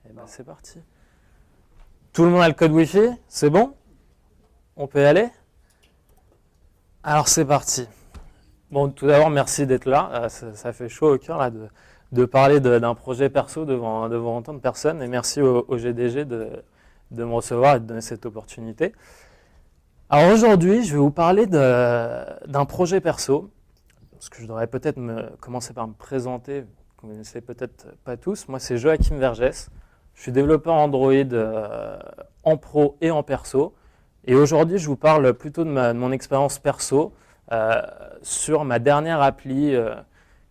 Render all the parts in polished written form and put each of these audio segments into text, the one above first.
Et ben c'est parti. Tout le monde a le code Wi-Fi? C'est bon? On peut y aller? Alors c'est parti. Bon, tout d'abord, merci d'être là. Ça fait chaud au cœur là, de parler d'un projet perso devant autant de personnes. Et merci au GDG de me recevoir et de donner cette opportunité. Alors aujourd'hui, je vais vous parler d'un projet perso. Parce que je devrais peut-être commencer par me présenter. Vous ne connaissez peut-être pas tous. Moi, c'est Joachim Vergès. Je suis développeur Android en pro et en perso. Et aujourd'hui, je vous parle plutôt de mon expérience perso sur ma dernière appli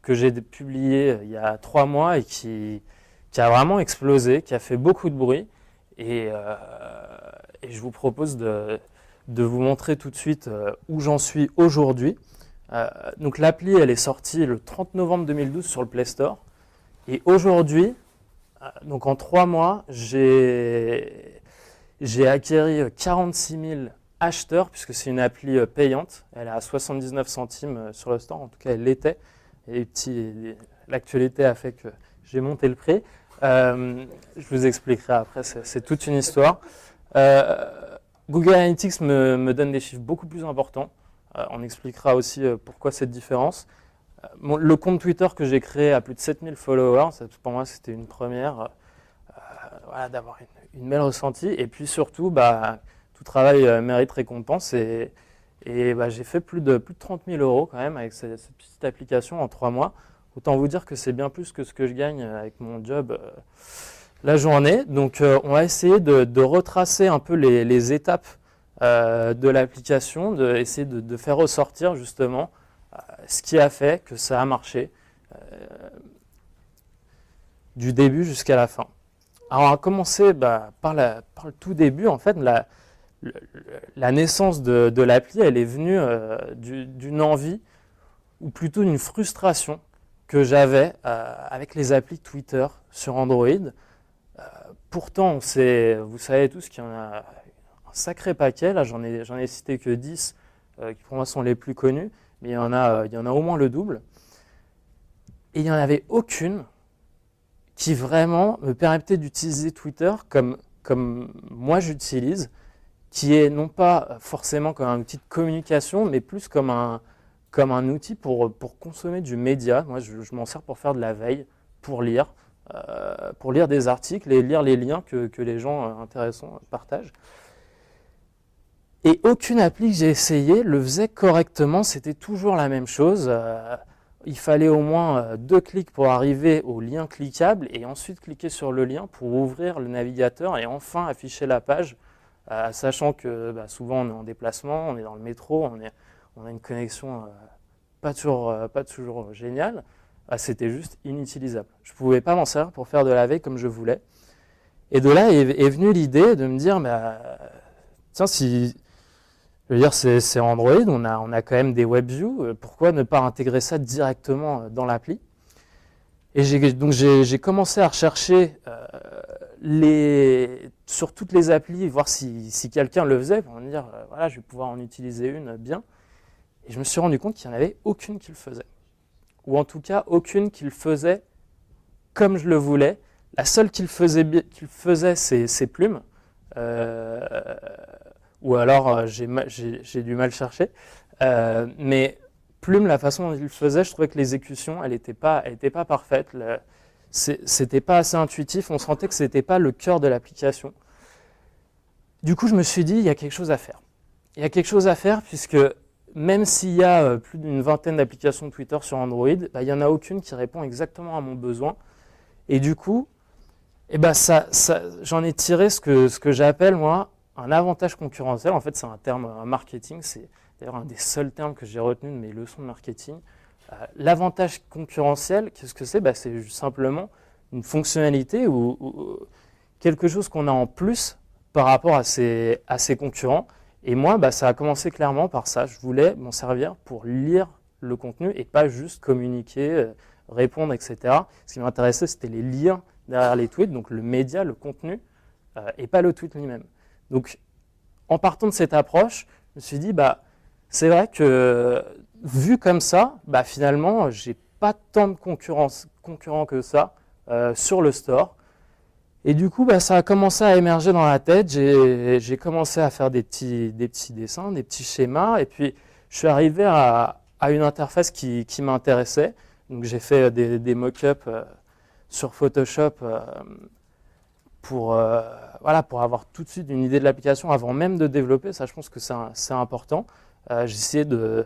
que j'ai publiée il y a 3 mois et qui a vraiment explosé, qui a fait beaucoup de bruit. Et je vous propose de vous montrer tout de suite où j'en suis aujourd'hui. Donc l'appli, elle est sortie le 30 novembre 2012 sur le Play Store. Et aujourd'hui, donc en 3 mois, j'ai acquéri 46 000 acheteurs, puisque c'est une appli payante. Elle est à 79 centimes sur le store, en tout cas elle l'était. Et l'actualité a fait que j'ai monté le prix. Je vous expliquerai après, c'est toute une histoire. Google Analytics me donne des chiffres beaucoup plus importants. On expliquera aussi pourquoi cette différence. Le compte Twitter que j'ai créé a plus de 7000 followers. Pour moi, c'était une première. Voilà, d'avoir une belle ressentie. Et puis surtout, tout travail mérite récompense. Et j'ai fait plus de 30 000 euros quand même avec cette petite application en 3 mois. Autant vous dire que c'est bien plus que ce que je gagne avec mon job la journée. Donc on va essayer de retracer un peu les étapes de l'application, essayer de faire ressortir justement ce qui a fait que ça a marché du début jusqu'à la fin. Alors on va commencer par le tout début. En fait, la naissance de l'appli, elle est venue d'une envie, ou plutôt d'une frustration que j'avais avec les applis Twitter sur Android. Pourtant, vous savez tous qu'il y en a un sacré paquet. Là, j'en ai cité que 10 qui pour moi sont les plus connus, mais il y en a au moins le double. Et il n'y en avait aucune qui vraiment me permettait d'utiliser Twitter comme moi j'utilise, qui est non pas forcément comme un outil de communication, mais plus comme un outil pour consommer du média. Moi, je m'en sers pour faire de la veille, pour lire des articles et lire les liens que les gens intéressants partagent. Et aucune appli que j'ai essayé le faisait correctement, c'était toujours la même chose. Il fallait au moins 2 clics pour arriver au lien cliquable et ensuite cliquer sur le lien pour ouvrir le navigateur et enfin afficher la page, sachant que souvent on est en déplacement, on est dans le métro, on a une connexion pas toujours géniale. C'était juste inutilisable. Je ne pouvais pas m'en servir pour faire de la veille comme je voulais. Et de là est venue l'idée de me dire, tiens, je veux dire, c'est Android, on a quand même des WebView, pourquoi ne pas intégrer ça directement dans l'appli? Et j'ai commencé à rechercher sur toutes les applis, voir si quelqu'un le faisait, pour me dire, voilà, je vais pouvoir en utiliser une bien. Et je me suis rendu compte qu'il n'y en avait aucune qui le faisait. Ou en tout cas, aucune qui le faisait comme je le voulais. La seule qui le faisait, c'est Plume. Ou alors j'ai du mal chercher. Mais Plume, la façon dont il le faisait, je trouvais que l'exécution, elle n'était pas parfaite. C'était pas assez intuitif. On sentait que ce n'était pas le cœur de l'application. Du coup, je me suis dit, il y a quelque chose à faire. Il y a quelque chose à faire puisque même s'il y a plus d'une vingtaine d'applications Twitter sur Android, il n'y en a aucune qui répond exactement à mon besoin. Et du coup, j'en ai tiré ce que j'appelle, moi, un avantage concurrentiel. En fait, c'est un terme marketing. C'est d'ailleurs un des seuls termes que j'ai retenu de mes leçons de marketing. L'avantage concurrentiel, qu'est-ce que c'est? C'est simplement une fonctionnalité ou quelque chose qu'on a en plus par rapport à ses concurrents. Et moi, ça a commencé clairement par ça. Je voulais m'en servir pour lire le contenu et pas juste communiquer, répondre, etc. Ce qui m'intéressait, c'était les liens derrière les tweets, donc le média, le contenu, et pas le tweet lui-même. Donc, en partant de cette approche, je me suis dit, c'est vrai que vu comme ça, finalement, j'ai pas tant de concurrents que ça sur le store. Et du coup, ça a commencé à émerger dans la tête. J'ai commencé à faire des petits dessins, des petits schémas. Et puis, je suis arrivé à une interface qui m'intéressait. Donc, j'ai fait des mock-ups sur Photoshop pour avoir tout de suite une idée de l'application avant même de développer. Ça, je pense que c'est important. J'ai essayé de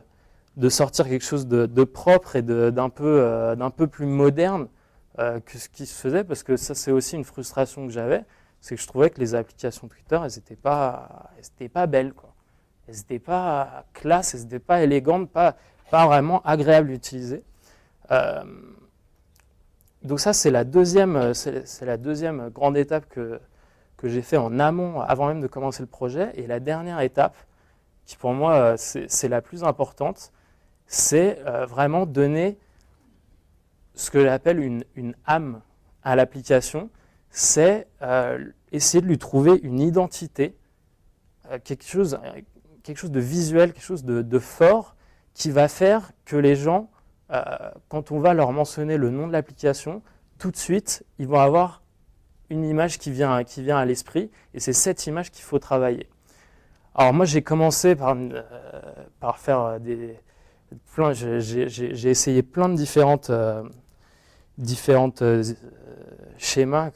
sortir quelque chose de propre et d'un peu plus moderne que ce qui se faisait, parce que ça, c'est aussi une frustration que j'avais, c'est que je trouvais que les applications Twitter, elles n'étaient pas belles, quoi. Elles n'étaient pas classe, elles n'étaient pas élégantes, pas vraiment agréables à utiliser. Donc ça, c'est la deuxième grande étape que j'ai fait en amont, avant même de commencer le projet. Et la dernière étape, qui pour moi, c'est la plus importante, c'est vraiment donner ce que j'appelle une âme à l'application. C'est essayer de lui trouver une identité, quelque chose de visuel, quelque chose de fort, qui va faire que les gens, quand on va leur mentionner le nom de l'application, tout de suite, ils vont avoir une image qui vient à l'esprit, et c'est cette image qu'il faut travailler. Alors moi, j'ai commencé par faire j'ai essayé plein de différentes schémas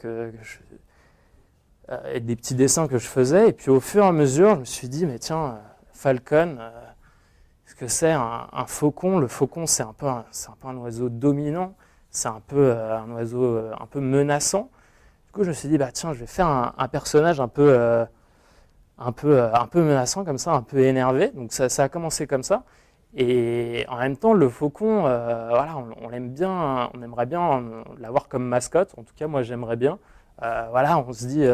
et des petits dessins que je faisais, et puis au fur et à mesure, je me suis dit, mais tiens, Falcon, ce que c'est un faucon. Le faucon, c'est un peu un oiseau dominant, c'est un peu un oiseau un peu menaçant. Du coup, je me suis dit, tiens, je vais faire un personnage un peu menaçant comme ça, un peu énervé. Donc ça a commencé comme ça. Et en même temps, le faucon, on l'aime bien, on aimerait bien l'avoir comme mascotte. En tout cas, moi, j'aimerais bien. On se dit,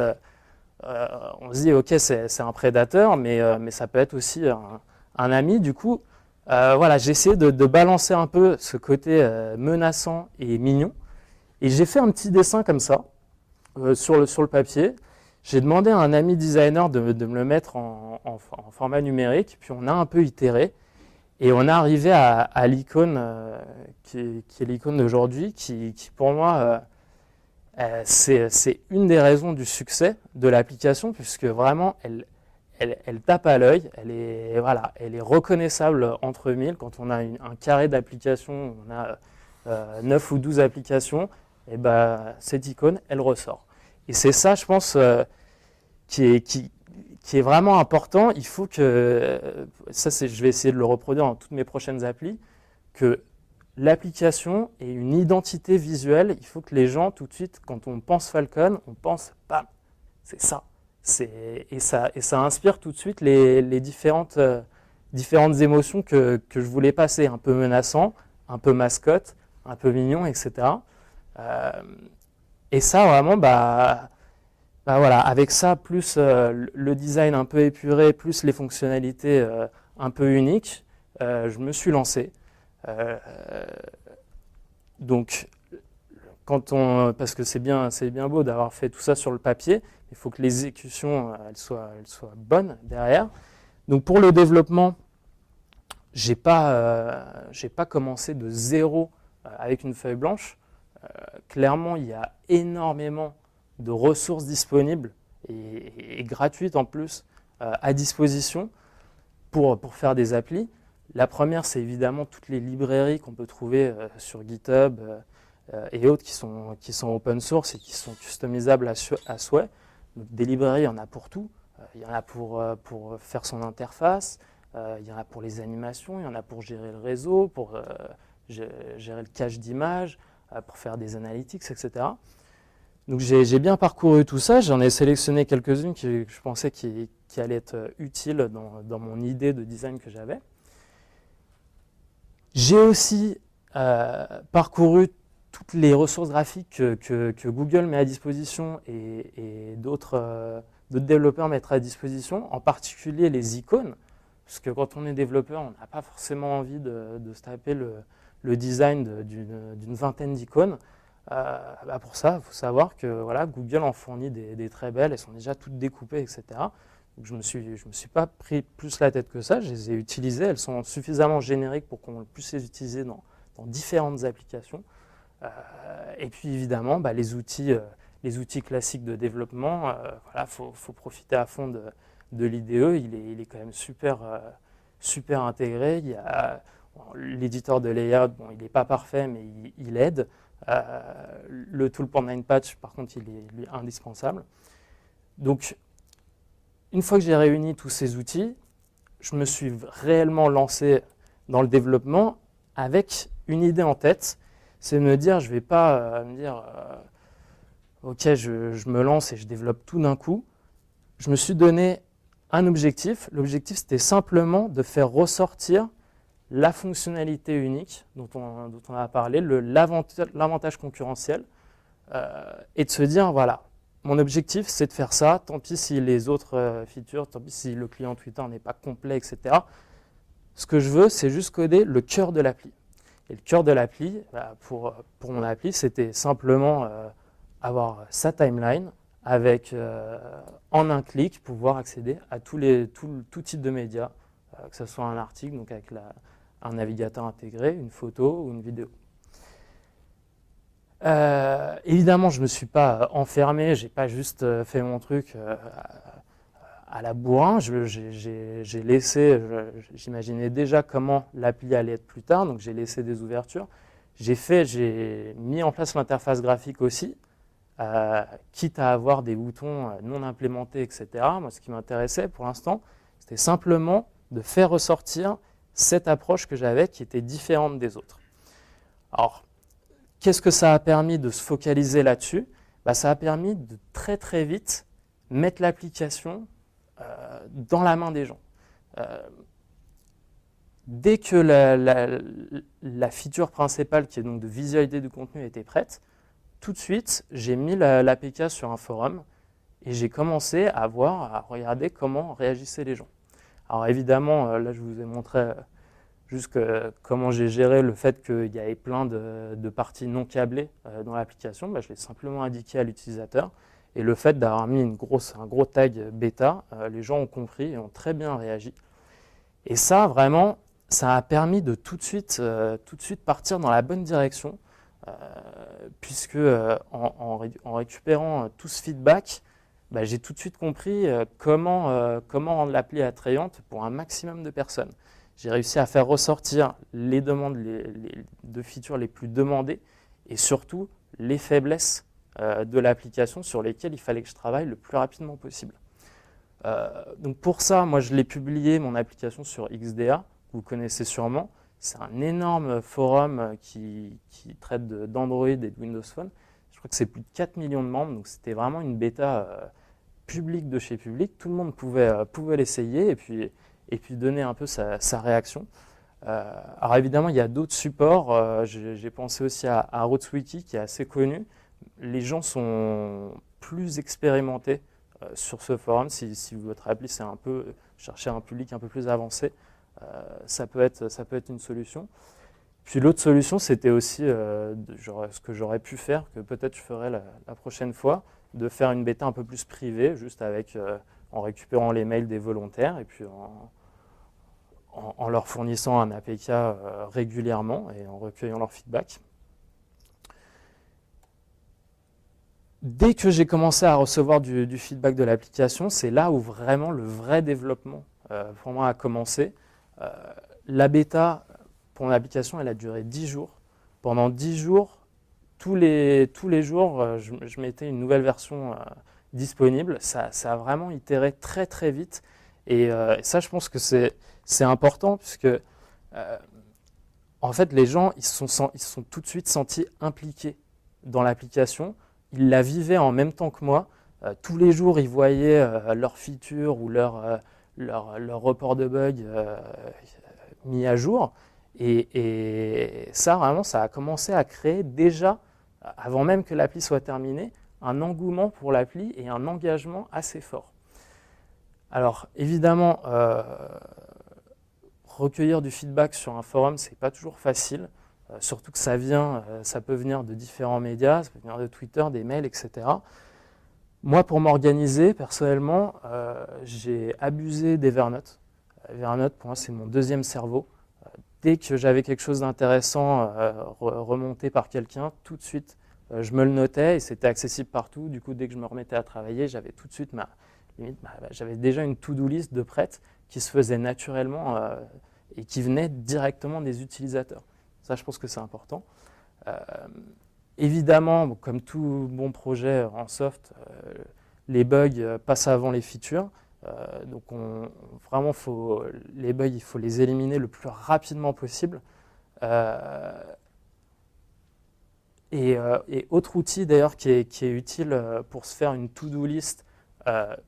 ok, c'est un prédateur, mais ça peut être aussi un ami. Du coup, j'ai essayé de balancer un peu ce côté menaçant et mignon. Et j'ai fait un petit dessin comme ça sur le papier. J'ai demandé à un ami designer de me le mettre en format numérique. Puis on a un peu itéré. Et on est arrivé à l'icône qui est l'icône d'aujourd'hui, qui pour moi, c'est une des raisons du succès de l'application, puisque vraiment, elle tape à l'œil, elle est reconnaissable entre mille. Quand on a un carré d'applications, on a 9 ou 12 applications, et cette icône, elle ressort. Et c'est ça, je pense, qui est vraiment important. Il faut que, je vais essayer de le reproduire dans toutes mes prochaines applis, que l'application ait une identité visuelle. Il faut que les gens, tout de suite, quand on pense Falcon, on pense, bam, c'est ça. Et ça inspire tout de suite les différentes émotions que je voulais passer, un peu menaçant, un peu mascotte, un peu mignon, etc. Et ça, vraiment, avec ça, plus le design un peu épuré, plus les fonctionnalités un peu uniques, je me suis lancé. Donc, parce que c'est bien beau d'avoir fait tout ça sur le papier, il faut que l'exécution elle soit bonne derrière. Donc pour le développement, j'ai pas commencé de zéro avec une feuille blanche. Clairement, il y a énormément de ressources disponibles et gratuites en plus à disposition pour faire des applis. La première, c'est évidemment toutes les librairies qu'on peut trouver sur GitHub et autres qui sont open source et qui sont customisables à souhait. Donc, des librairies, il y en a pour tout. Il y en a pour faire son interface, il y en a pour les animations, il y en a pour gérer le réseau, pour gérer le cache d'images, pour faire des analytics, etc. Donc j'ai bien parcouru tout ça, j'en ai sélectionné quelques-unes que je pensais qui allaient être utiles dans mon idée de design que j'avais. J'ai aussi parcouru toutes les ressources graphiques que Google met à disposition et d'autres développeurs mettent à disposition, en particulier les icônes, parce que quand on est développeur, on n'a pas forcément envie de se taper le design d'une vingtaine d'icônes. Pour ça, il faut savoir que Google en fournit des très belles, elles sont déjà toutes découpées, etc. Donc je me suis pas pris plus la tête que ça, je les ai utilisées, elles sont suffisamment génériques pour qu'on puisse les utiliser dans différentes applications. Et puis évidemment, les outils les outils classiques de développement, voilà, faut profiter à fond de l'IDE. Il est quand même super intégré. Il y a l'éditeur de layout, bon, il n'est pas parfait, mais il aide. Le tool pour 9patch, par contre, il est lui indispensable. Donc, une fois que j'ai réuni tous ces outils, je me suis réellement lancé dans le développement avec une idée en tête. C'est de me dire, je ne vais pas me dire, ok, je me lance et je développe tout d'un coup. Je me suis donné un objectif. L'objectif, c'était simplement de faire ressortir la fonctionnalité unique dont on a parlé, l'avantage concurrentiel, et de se dire, voilà, mon objectif, c'est de faire ça, tant pis si les autres features, tant pis si le client Twitter n'est pas complet, etc. Ce que je veux, c'est juste coder le cœur de l'appli. Et le cœur de l'appli, pour mon appli, c'était simplement avoir sa timeline avec, en un clic, pouvoir accéder à tout type de médias, que ce soit un article, donc avec un navigateur intégré, une photo ou une vidéo. Évidemment, je ne me suis pas enfermé, je n'ai pas juste fait mon truc à la bourrin. J'ai laissé, j'imaginais déjà comment l'appli allait être plus tard, donc j'ai laissé des ouvertures. J'ai mis en place l'interface graphique aussi, quitte à avoir des boutons non implémentés, etc. Moi, ce qui m'intéressait pour l'instant, c'était simplement de faire ressortir cette approche que j'avais qui était différente des autres. Alors, qu'est-ce que ça a permis de se focaliser là-dessus? Ça a permis de très vite mettre l'application dans la main des gens. Dès que la feature principale, qui est donc de visualiser du contenu, était prête, tout de suite, j'ai mis l'APK sur un forum et j'ai commencé à regarder comment réagissaient les gens. Alors évidemment, là je vous ai montré juste comment j'ai géré le fait qu'il y avait plein de parties non câblées dans l'application. Je l'ai simplement indiqué à l'utilisateur. Et le fait d'avoir mis un gros tag bêta, les gens ont compris et ont très bien réagi. Et ça, vraiment, ça a permis de tout de suite partir dans la bonne direction, puisque en récupérant tout ce feedback, j'ai tout de suite compris comment rendre l'appli attrayante pour un maximum de personnes. J'ai réussi à faire ressortir les demandes de features les plus demandées et surtout les faiblesses de l'application sur lesquelles il fallait que je travaille le plus rapidement possible. Donc pour ça, moi je l'ai publié, mon application sur XDA, que vous connaissez sûrement. C'est un énorme forum qui traite d'Android et de Windows Phone. Je crois que c'est plus de 4 millions de membres, donc c'était vraiment une bêta publique de chez public. Tout le monde pouvait l'essayer et puis donner un peu sa réaction. Alors évidemment, il y a d'autres supports. J'ai pensé aussi à RootsWiki, qui est assez connu. Les gens sont plus expérimentés sur ce forum. Si votre appli, c'est chercher un public un peu plus avancé, ça peut être une solution. Puis l'autre solution, c'était aussi ce que j'aurais pu faire, que peut-être je ferai la prochaine fois, de faire une bêta un peu plus privée, juste en récupérant les mails des volontaires et puis en leur fournissant un APK régulièrement et en recueillant leur feedback. Dès que j'ai commencé à recevoir du feedback de l'application, c'est là où vraiment le vrai développement pour moi a commencé. La bêta pour mon application, elle a duré 10 jours. Pendant 10 jours, tous les jours, je mettais une nouvelle version disponible. Ça a vraiment itéré très vite. Et ça, je pense que c'est important puisque en fait, les gens ils se sont tout de suite sentis impliqués dans l'application. Ils la vivaient en même temps que moi. Tous les jours, ils voyaient leurs features ou leur report de bugs mis à jour. Et ça, vraiment, ça a commencé à créer déjà, avant même que l'appli soit terminée, un engouement pour l'appli et un engagement assez fort. Alors, évidemment, recueillir du feedback sur un forum, c'est pas toujours facile. Surtout que ça peut venir de différents médias, ça peut venir de Twitter, des mails, etc. Moi, pour m'organiser, personnellement, j'ai abusé d'Evernote. Evernote, pour moi, c'est mon deuxième cerveau. Dès que j'avais quelque chose d'intéressant remonté par quelqu'un, tout de suite, je me le notais et c'était accessible partout. Du coup, dès que je me remettais à travailler, j'avais tout de suite j'avais déjà une to-do list de prête qui se faisait naturellement et qui venait directement des utilisateurs. Ça, je pense que c'est important. Évidemment, comme tout bon projet en soft, les bugs passent avant les features. Donc vraiment, les bugs, il faut les éliminer le plus rapidement possible. Et autre outil d'ailleurs qui est utile pour se faire une to-do list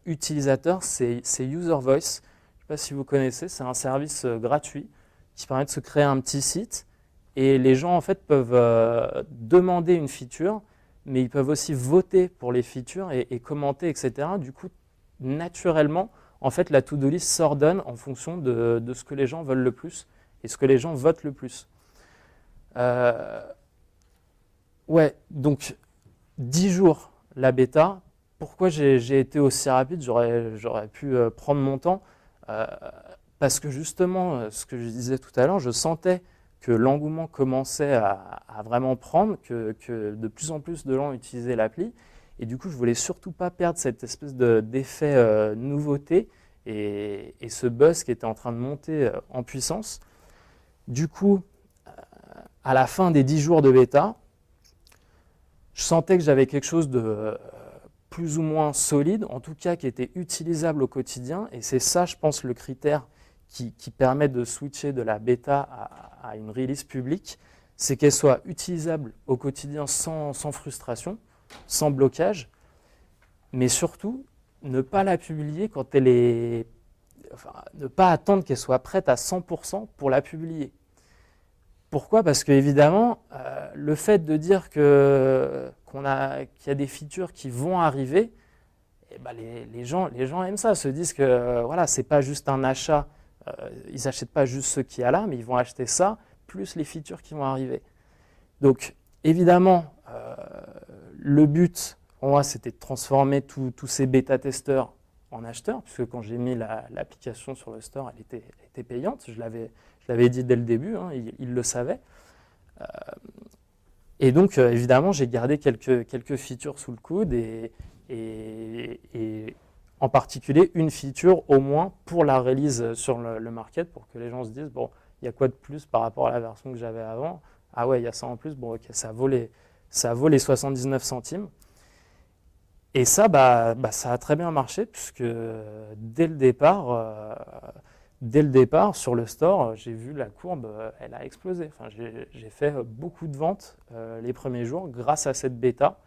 utilisateur, c'est User Voice. Je ne sais pas si vous connaissez, c'est un service gratuit qui permet de se créer un petit site. Et les gens en fait peuvent demander une feature, mais ils peuvent aussi voter pour les features et commenter, etc. Du coup, naturellement, en fait, la to-do list s'ordonne en fonction de ce que les gens veulent le plus et ce que les gens votent le plus. Ouais, donc 10 jours la bêta. Pourquoi j'ai été aussi rapide? J'aurais pu prendre mon temps parce que justement, ce que je disais tout à l'heure, je sentais que l'engouement commençait à vraiment prendre, que de plus en plus de gens utilisaient l'appli. Et du coup, je voulais surtout pas perdre cette espèce d'effet nouveauté et ce buzz qui était en train de monter en puissance. Du coup, à la fin des 10 jours de bêta, je sentais que j'avais quelque chose de plus ou moins solide, en tout cas qui était utilisable au quotidien. Et c'est ça, je pense, le critère qui permet de switcher de la bêta à une release publique, c'est qu'elle soit utilisable au quotidien sans frustration, sans blocage, mais surtout ne pas la publier quand elle est... Enfin, ne pas attendre qu'elle soit prête à 100% pour la publier. Pourquoi? Parce qu'évidemment, le fait de dire qu'il y a des features qui vont arriver, eh ben les gens aiment ça, se disent que voilà, c'est pas juste un achat, ils n'achètent pas juste ce qu'il y a là, mais ils vont acheter ça, plus les features qui vont arriver. Donc évidemment, le but, pour moi, c'était de transformer tous ces bêta-testeurs en acheteurs, puisque quand j'ai mis l'application sur le store, elle était payante, je l'avais dit dès le début, hein, ils le savaient. Et donc, évidemment, j'ai gardé quelques features sous le coude et en particulier une feature au moins pour la release sur le market pour que les gens se disent, bon, il y a quoi de plus par rapport à la version que j'avais avant? Ah ouais, il y a ça en plus, bon ok, ça vaut les 79 centimes. Et ça, ça a très bien marché puisque dès le départ, sur le store, j'ai vu la courbe, elle a explosé. Enfin, j'ai fait beaucoup de ventes les premiers jours grâce à cette bêta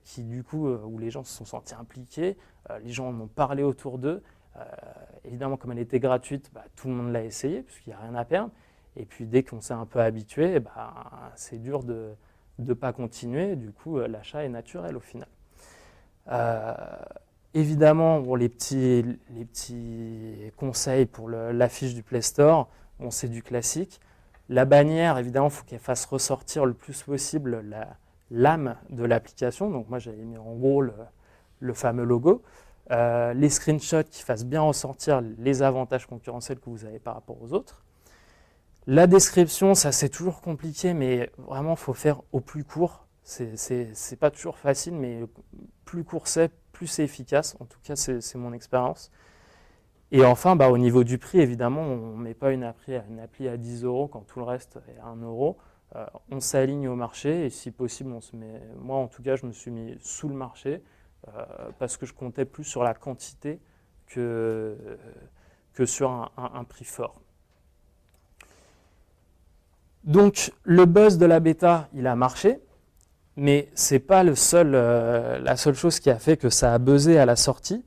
qui, du coup, où les gens se sont sentis impliqués, les gens en ont parlé autour d'eux. Évidemment, comme elle était gratuite, tout le monde l'a essayé puisqu'il n'y a rien à perdre. Et puis, dès qu'on s'est un peu habitué, c'est dur de ne pas continuer. Du coup, l'achat est naturel au final. Évidemment, bon, les petits conseils pour l'affiche du Play Store, bon, c'est du classique. La bannière, évidemment, il faut qu'elle fasse ressortir le plus possible l'âme de l'application. Donc moi, j'avais mis en gros le fameux logo. Les screenshots qui fassent bien ressortir les avantages concurrentiels que vous avez par rapport aux autres. La description, ça c'est toujours compliqué, mais vraiment, il faut faire au plus court. C'est pas toujours facile, mais plus court c'est, plus c'est efficace. En tout cas, c'est mon expérience. Et enfin, au niveau du prix, évidemment, on ne met pas une appli à 10 € quand tout le reste est à 1 €. On s'aligne au marché et si possible, on se met. Moi, en tout cas, je me suis mis sous le marché parce que je comptais plus sur la quantité que sur un prix fort. Donc, le buzz de la bêta, il a marché. Mais ce n'est pas la seule chose qui a fait que ça a buzzé à la sortie.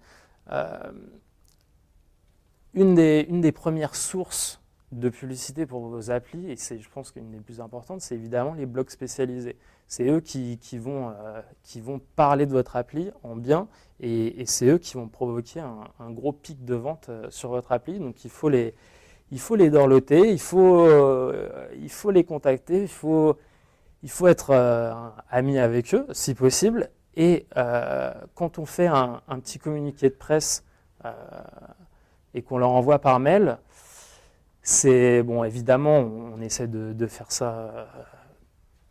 Une des premières sources de publicité pour vos applis, et c'est, je pense qu'une des plus importantes, c'est évidemment les blogs spécialisés. C'est eux qui vont parler de votre appli en bien, et c'est eux qui vont provoquer un gros pic de vente sur votre appli. Donc il faut les dorloter, il faut les contacter, il faut être ami avec eux, si possible. Et quand on fait un petit communiqué de presse et qu'on leur envoie par mail, c'est bon, évidemment, on essaie de faire ça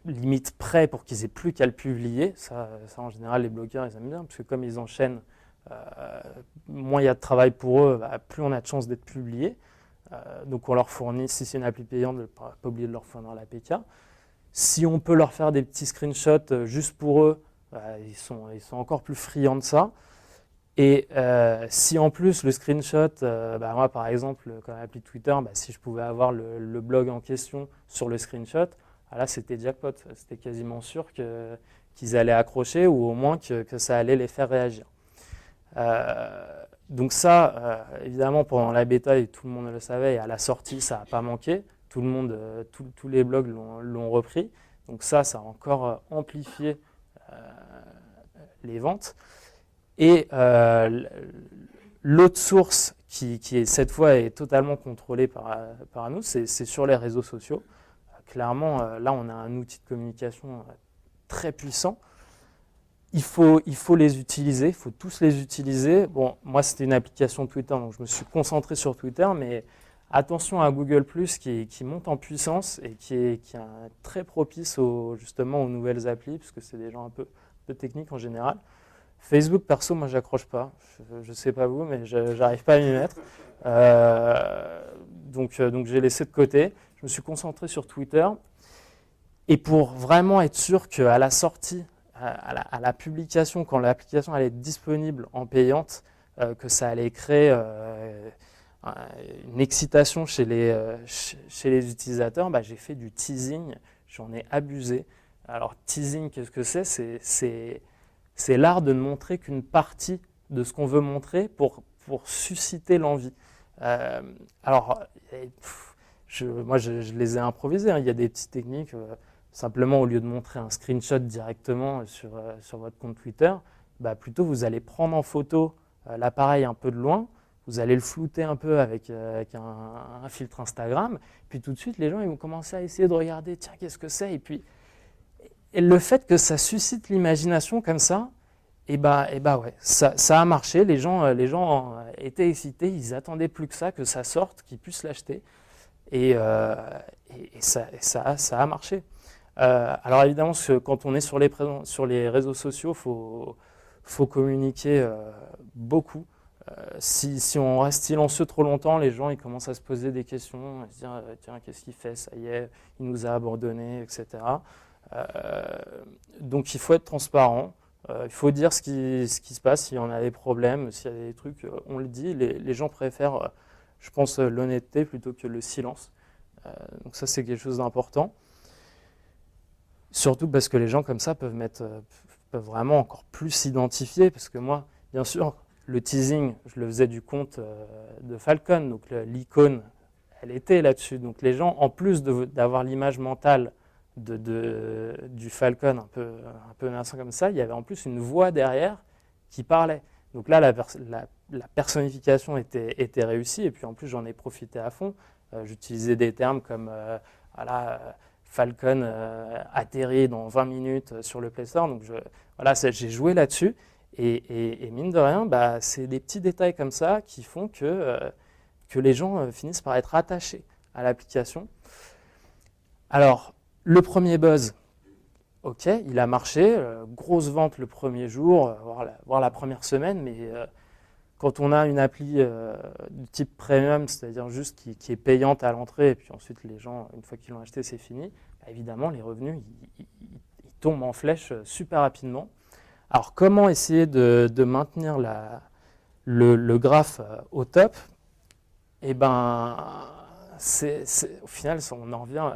limite prêt pour qu'ils aient plus qu'à le publier. Ça, en général, les blogueurs, ils aiment bien, parce que comme ils enchaînent, moins il y a de travail pour eux, plus on a de chances d'être publié. Donc on leur fournit, si c'est une appli payante, pas oublier de leur fournir l'APK. Si on peut leur faire des petits screenshots juste pour eux, ils sont encore plus friands de ça. Et si en plus le screenshot, moi par exemple, comme appli Twitter, si je pouvais avoir le blog en question sur le screenshot, là c'était jackpot, c'était quasiment sûr qu'ils allaient accrocher ou au moins que ça allait les faire réagir. Donc ça, évidemment, pendant la bêta, et tout le monde le savait, et à la sortie, ça n'a pas manqué. Tout le monde, tous les blogs l'ont repris. Donc ça a encore amplifié les ventes. Et l'autre source qui cette fois est totalement contrôlée par nous, c'est sur les réseaux sociaux. Clairement, là, on a un outil de communication très puissant. Il faut les utiliser, il faut tous les utiliser. Bon, moi, c'était une application Twitter, donc je me suis concentré sur Twitter, mais attention à Google+, qui monte en puissance et qui est très propice justement aux nouvelles applis, parce que c'est des gens un peu techniques en général. Facebook, perso, moi, j'accroche pas. Je sais pas vous, mais j'arrive pas à m'y mettre. Donc, j'ai laissé de côté. Je me suis concentré sur Twitter. Et pour vraiment être sûr qu'à la sortie, à la publication, quand l'application allait être disponible en payante, que ça allait créer une excitation chez les utilisateurs, j'ai fait du teasing, j'en ai abusé. Alors teasing, qu'est-ce que c'est ? C'est l'art de ne montrer qu'une partie de ce qu'on veut montrer pour susciter l'envie. Moi je les ai improvisés, hein. Il y a des petites techniques. Simplement, au lieu de montrer un screenshot directement sur votre compte Twitter, plutôt vous allez prendre en photo l'appareil un peu de loin, vous allez le flouter un peu avec un filtre Instagram, puis tout de suite, les gens ils vont commencer à essayer de regarder, tiens, qu'est-ce que c'est ? Et le fait que ça suscite l'imagination comme ça, ouais, ça a marché, les gens étaient excités, ils attendaient plus que ça sorte, qu'ils puissent l'acheter, et ça a marché. Alors évidemment, quand on est sur les réseaux sociaux, faut communiquer beaucoup. Si on reste silencieux trop longtemps, les gens ils commencent à se poser des questions, à se dire tiens, qu'est-ce qu'il fait, ça y est, il nous a abandonnés, etc. Donc il faut être transparent, il faut dire ce qui se passe, s'il y en a des problèmes, s'il y a des trucs, on le dit. Les gens préfèrent, je pense, l'honnêteté plutôt que le silence. Donc ça, c'est quelque chose d'important. Surtout parce que les gens comme ça peuvent vraiment encore plus s'identifier, parce que moi, bien sûr, le teasing, je le faisais du compte de Falcon, donc l'icône, elle était là-dessus. Donc les gens, en plus d'avoir l'image mentale du Falcon un peu menaçant comme ça, il y avait en plus une voix derrière qui parlait. Donc là, la personnification était réussie, et puis en plus, j'en ai profité à fond. J'utilisais des termes comme Falcon atterrit dans 20 minutes sur le Play Store. Donc j'ai joué là-dessus. Et mine de rien, c'est des petits détails comme ça qui font que les gens finissent par être attachés à l'application. Alors, le premier buzz, ok, il a marché. Grosse vente le premier jour, voire la première semaine, mais quand on a une appli du type premium, c'est-à-dire juste qui est payante à l'entrée, et puis ensuite les gens, une fois qu'ils l'ont acheté, c'est fini, évidemment, les revenus ils tombent en flèche super rapidement. Alors, comment essayer de maintenir le graphe au top ? Au final, on en revient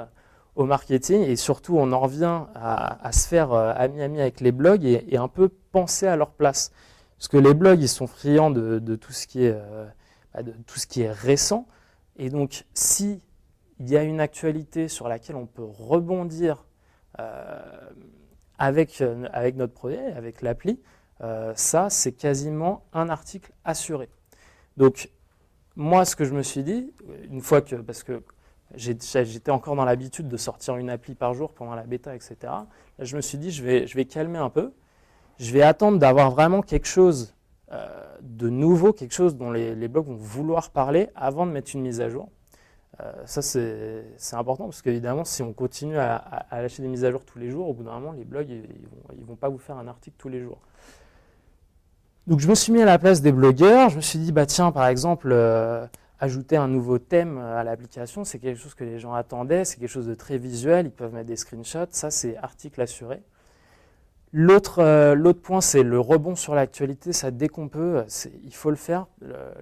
au marketing, et surtout, on en revient à se faire ami-ami avec les blogs et un peu penser à leur place. Parce que les blogs, ils sont friands de tout ce qui est récent. Et donc, s'il y a une actualité sur laquelle on peut rebondir avec notre produit, avec l'appli, ça, c'est quasiment un article assuré. Donc, moi, ce que je me suis dit, parce que j'étais encore dans l'habitude de sortir une appli par jour pendant la bêta, etc., là, je me suis dit, je vais calmer un peu. Je vais attendre d'avoir vraiment quelque chose de nouveau, quelque chose dont les blogs vont vouloir parler avant de mettre une mise à jour. Ça, c'est important parce qu'évidemment, si on continue à lâcher des mises à jour tous les jours, au bout d'un moment, les blogs, ils vont pas vous faire un article tous les jours. Donc, je me suis mis à la place des blogueurs. Je me suis dit, bah tiens, par exemple, ajouter un nouveau thème à l'application, c'est quelque chose que les gens attendaient, c'est quelque chose de très visuel, ils peuvent mettre des screenshots, ça, c'est article assuré. L'autre point, c'est le rebond sur l'actualité, ça dès qu'on peut, il faut le faire.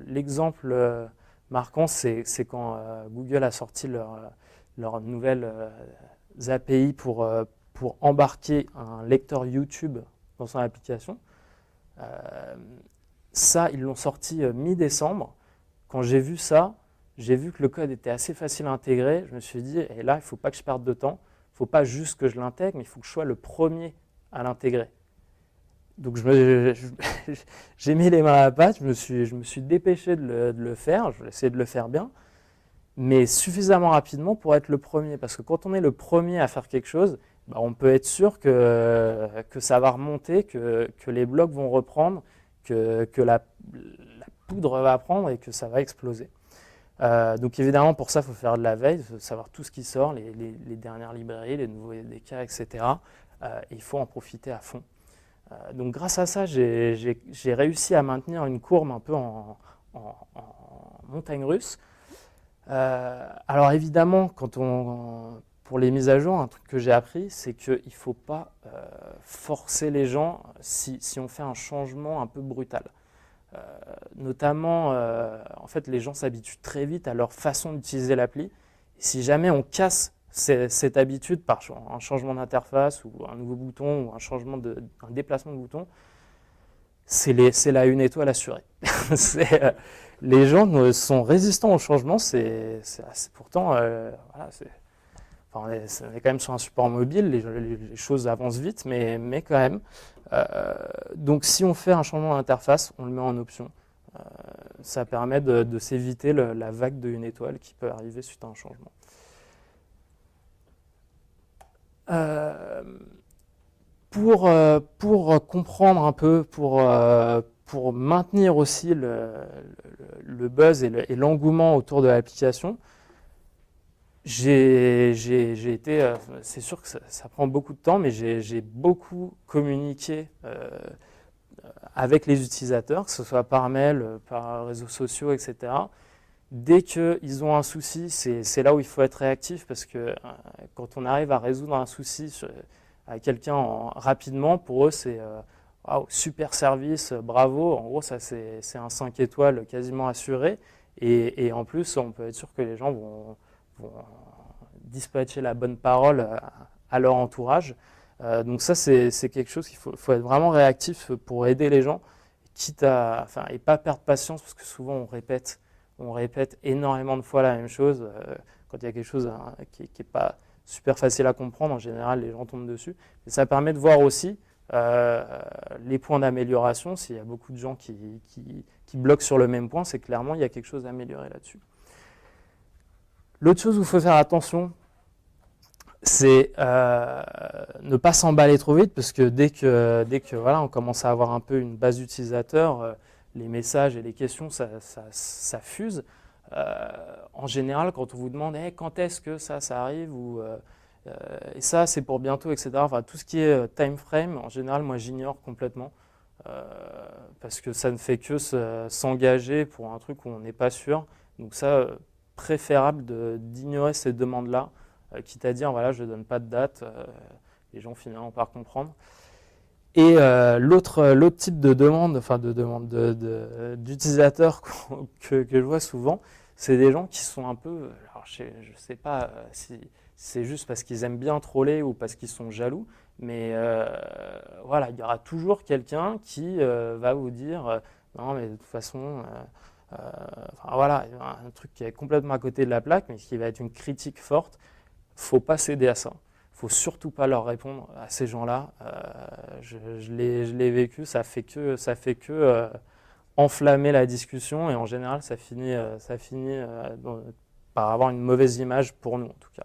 L'exemple marquant, c'est quand Google a sorti leur nouvelles API pour embarquer un lecteur YouTube dans son application. Ça, ils l'ont sorti mi-décembre. Quand j'ai vu ça, j'ai vu que le code était assez facile à intégrer. Je me suis dit, et là, il ne faut pas que je perde de temps. Il ne faut pas juste que je l'intègre, mais il faut que je sois le premier à l'intégrer. Donc j'ai mis les mains à la pâte, je me suis dépêché de le faire, je vais essayer de le faire bien, mais suffisamment rapidement pour être le premier. Parce que quand on est le premier à faire quelque chose, bah on peut être sûr que ça va remonter, que les blogs vont reprendre, que la poudre va prendre et que ça va exploser. Donc évidemment, pour ça, il faut faire de la veille, il faut savoir tout ce qui sort, les dernières librairies, les nouveaux SDK, etc. Il faut en profiter à fond. Donc grâce à ça, j'ai réussi à maintenir une courbe un peu en montagne russe. Alors évidemment, pour les mises à jour, un truc que j'ai appris, c'est qu'il ne faut pas forcer les gens si on fait un changement un peu brutal. Notamment, en fait, les gens s'habituent très vite à leur façon d'utiliser l'appli. Et si jamais on casse cette habitude par un changement d'interface ou un nouveau bouton ou un déplacement de bouton, c'est la une étoile assurée. Les gens sont résistants au changement, pourtant, voilà, on est quand même sur un support mobile, les choses avancent vite, mais quand même. Donc si on fait un changement d'interface, on le met en option. Ça permet de s'éviter la vague de une étoile qui peut arriver suite à un changement. Pour comprendre un peu, pour maintenir aussi le buzz et l'engouement autour de l'application, j'ai été, c'est sûr que ça prend beaucoup de temps, mais j'ai beaucoup communiqué avec les utilisateurs, que ce soit par mail, par réseaux sociaux, etc. Dès qu'ils ont un souci, c'est là où il faut être réactif parce que quand on arrive à résoudre un souci à quelqu'un rapidement, pour eux, c'est wow, super service, bravo. En gros, ça, c'est un 5 étoiles quasiment assuré. Et en plus, on peut être sûr que les gens vont dispatcher la bonne parole à leur entourage. Donc ça, c'est quelque chose qu'il faut être vraiment réactif pour aider les gens, et pas perdre patience parce que souvent on répète énormément de fois la même chose. Quand il y a quelque chose qui n'est pas super facile à comprendre, en général, les gens tombent dessus. Et ça permet de voir aussi les points d'amélioration. S'il y a beaucoup de gens qui bloquent sur le même point, c'est clairement il y a quelque chose à améliorer là-dessus. L'autre chose où il faut faire attention, c'est ne pas s'emballer trop vite parce que dès que voilà, on commence à avoir un peu une base d'utilisateurs, les messages et les questions, ça fuse. En général, quand on vous demande hey, quand est-ce que ça arrive ou et ça c'est pour bientôt, etc. Enfin, tout ce qui est time frame, en général, moi j'ignore complètement parce que ça ne fait que s'engager pour un truc où on n'est pas sûr. Donc ça, préférable d'ignorer ces demandes-là. Quitte à dire, voilà, je ne donne pas de date, les gens finiront par comprendre. Et l'autre type de demande, enfin d'utilisateurs que je vois souvent, c'est des gens qui sont un peu, alors je ne sais pas si c'est juste parce qu'ils aiment bien troller ou parce qu'ils sont jaloux, mais voilà, il y aura toujours quelqu'un qui va vous dire, non mais de toute façon... enfin, voilà, un truc qui est complètement à côté de la plaque, mais qui va être une critique forte. Faut pas céder à ça. Faut surtout pas leur répondre à ces gens-là. Je l'ai vécu. Ça fait que enflammer la discussion et en général, ça finit par avoir une mauvaise image pour nous en tout cas.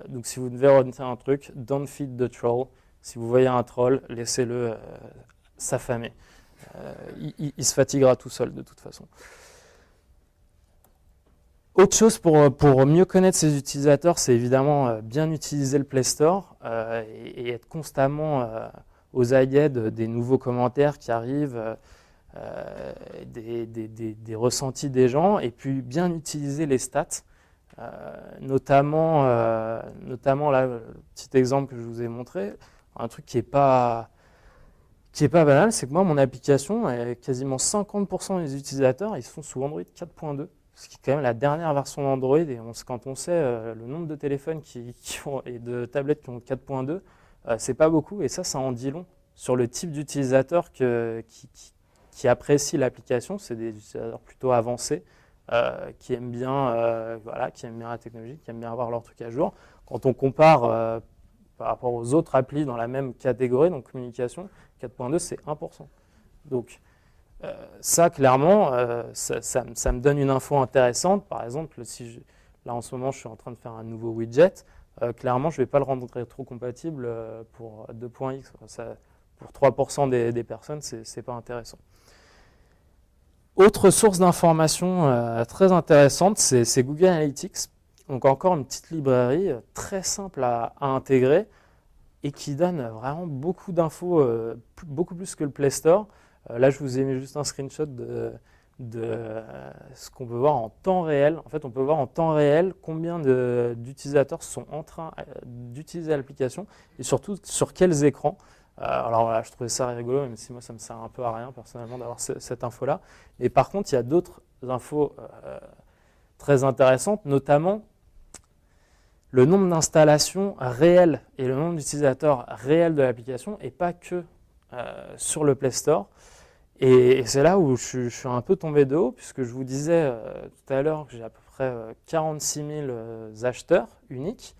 Donc, si vous devez retenir un truc, don't feed the troll. Si vous voyez un troll, laissez-le s'affamer. Il se fatiguera tout seul de toute façon. Autre chose pour mieux connaître ses utilisateurs, c'est évidemment bien utiliser le Play Store et être constamment aux aguets des nouveaux commentaires qui arrivent, des ressentis des gens, et puis bien utiliser les stats, notamment là, le petit exemple que je vous ai montré, un truc qui est pas banal, c'est que moi, mon application, quasiment 50% des utilisateurs, ils sont sous Android 4.2. Ce qui est quand même la dernière version d'Android, et quand on sait le nombre de téléphones et de tablettes qui ont 4.2, c'est pas beaucoup, et ça en dit long sur le type d'utilisateur qui apprécie l'application. C'est des utilisateurs plutôt avancés, qui aiment bien la technologie, qui aiment bien avoir leur truc à jour. Quand on compare par rapport aux autres applis dans la même catégorie, donc communication, 4.2 c'est 1%. Donc ça, clairement, ça me donne une info intéressante. Par exemple, là en ce moment, je suis en train de faire un nouveau widget. Clairement, je ne vais pas le rendre rétro-compatible pour 2.x. Pour 3% des personnes, ce n'est pas intéressant. Autre source d'information très intéressante, c'est Google Analytics. Donc encore une petite librairie très simple à intégrer et qui donne vraiment beaucoup d'infos, beaucoup plus que le Play Store. Là, je vous ai mis juste un screenshot de ce qu'on peut voir en temps réel. En fait, on peut voir en temps réel combien d'utilisateurs sont en train d'utiliser l'application et surtout sur quels écrans. Alors voilà, je trouvais ça rigolo, même si moi, ça me sert un peu à rien personnellement d'avoir cette info-là. Et par contre, il y a d'autres infos très intéressantes, notamment le nombre d'installations réelles et le nombre d'utilisateurs réels de l'application, et pas que sur le Play Store. Et c'est là où je suis un peu tombé de haut, puisque je vous disais tout à l'heure que j'ai à peu près 46 000 acheteurs uniques.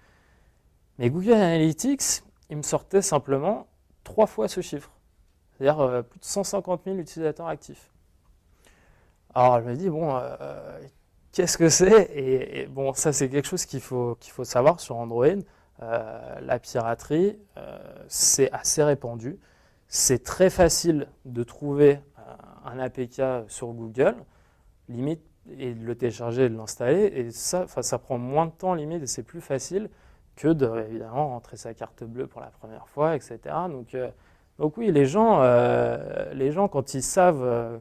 Mais Google Analytics, il me sortait simplement 3 fois ce chiffre, c'est-à-dire plus de 150 000 utilisateurs actifs. Alors je me dis, bon, qu'est-ce que c'est ? Et bon, ça c'est quelque chose qu'il faut savoir sur Android. La piraterie, c'est assez répandu. C'est très facile de trouver un APK sur Google, limite, et de le télécharger et de l'installer. Et ça prend moins de temps, limite, et c'est plus facile que de, évidemment, rentrer sa carte bleue pour la première fois, etc. Donc oui, les gens, quand ils savent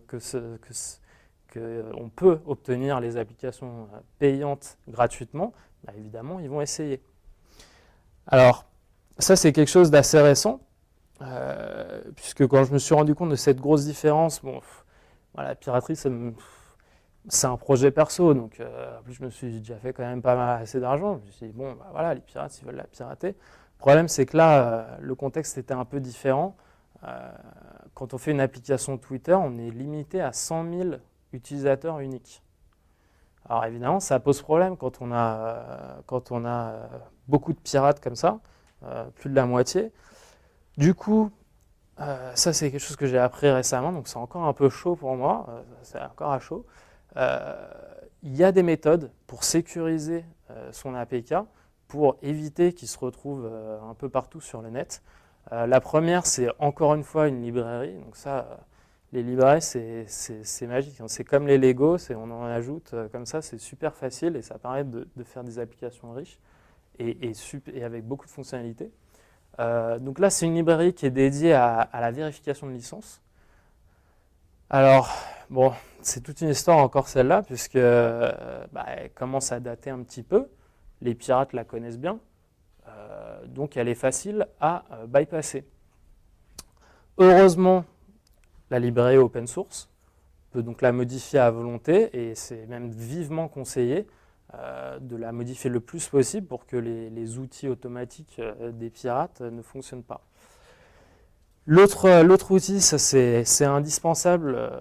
qu'on peut obtenir les applications payantes gratuitement, bah, évidemment, ils vont essayer. Alors, ça, c'est quelque chose d'assez récent. Puisque quand je me suis rendu compte de cette grosse différence, la piraterie, c'est un projet perso, donc en plus je me suis déjà fait quand même pas mal assez d'argent. Je me suis dit, bon, bah, voilà, les pirates, ils veulent la pirater. Le problème, c'est que là, le contexte était un peu différent. Quand on fait une application Twitter, on est limité à 100 000 utilisateurs uniques. Alors évidemment, ça pose problème quand on a beaucoup de pirates comme ça, plus de la moitié. Du coup, ça c'est quelque chose que j'ai appris récemment, donc c'est encore un peu chaud pour moi, c'est encore à chaud. Il y a des méthodes pour sécuriser son APK, pour éviter qu'il se retrouve un peu partout sur le net. La première, c'est encore une fois une librairie. Donc ça, les librairies, c'est magique. C'est comme les Lego, on en ajoute comme ça, c'est super facile et ça permet de faire des applications riches et avec beaucoup de fonctionnalités. Donc là, c'est une librairie qui est dédiée à la vérification de licence. Alors, bon, c'est toute une histoire encore celle-là, puisque elle commence à dater un petit peu. Les pirates la connaissent bien, donc elle est facile à bypasser. Heureusement, la librairie est open source, on peut donc la modifier à volonté, et c'est même vivement conseillé de la modifier le plus possible pour que les outils automatiques des pirates ne fonctionnent pas. L'autre outil, ça c'est indispensable,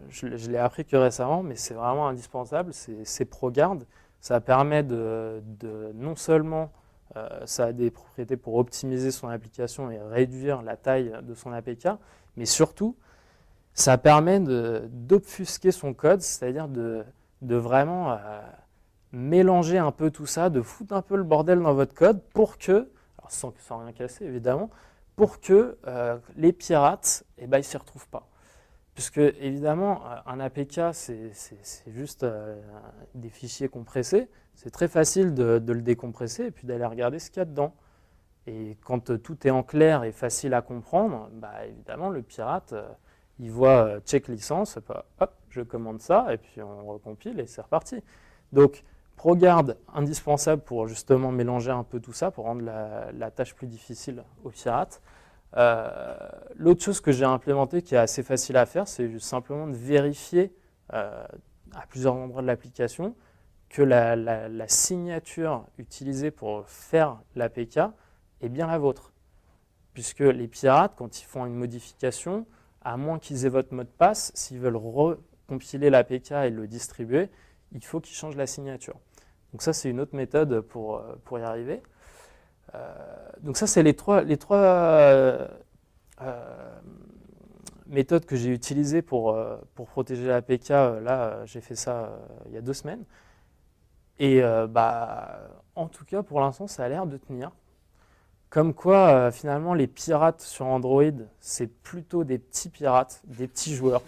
je l'ai appris que récemment, mais c'est vraiment indispensable, c'est ProGuard. Ça permet non seulement, ça a des propriétés pour optimiser son application et réduire la taille de son APK, mais surtout, ça permet d'obfusquer son code, c'est-à-dire de vraiment mélanger un peu tout ça, de foutre un peu le bordel dans votre code pour que, alors sans rien casser évidemment, pour que les pirates, ils ne s'y retrouvent pas. puisque évidemment, un APK, c'est juste des fichiers compressés. C'est très facile de le décompresser et puis d'aller regarder ce qu'il y a dedans. Et quand tout est en clair et facile à comprendre, bah, évidemment, le pirate, il voit check licence, hop, je commande ça, et puis on recompile et c'est reparti. Donc, ProGuard, indispensable pour justement mélanger un peu tout ça, pour rendre la tâche plus difficile aux pirates. L'autre chose que j'ai implémentée qui est assez facile à faire, c'est juste simplement de vérifier à plusieurs endroits de l'application que la signature utilisée pour faire l'APK est bien la vôtre. Puisque les pirates, quand ils font une modification, à moins qu'ils aient votre mot de passe, s'ils veulent recompiler l'APK et le distribuer, il faut qu'ils changent la signature. Donc ça, c'est une autre méthode pour y arriver. Donc ça, c'est les trois méthodes que j'ai utilisées pour protéger l'APK. Là, j'ai fait ça il y a 2 semaines. Et en tout cas, pour l'instant, ça a l'air de tenir. Comme quoi, finalement, les pirates sur Android, c'est plutôt des petits pirates, des petits joueurs.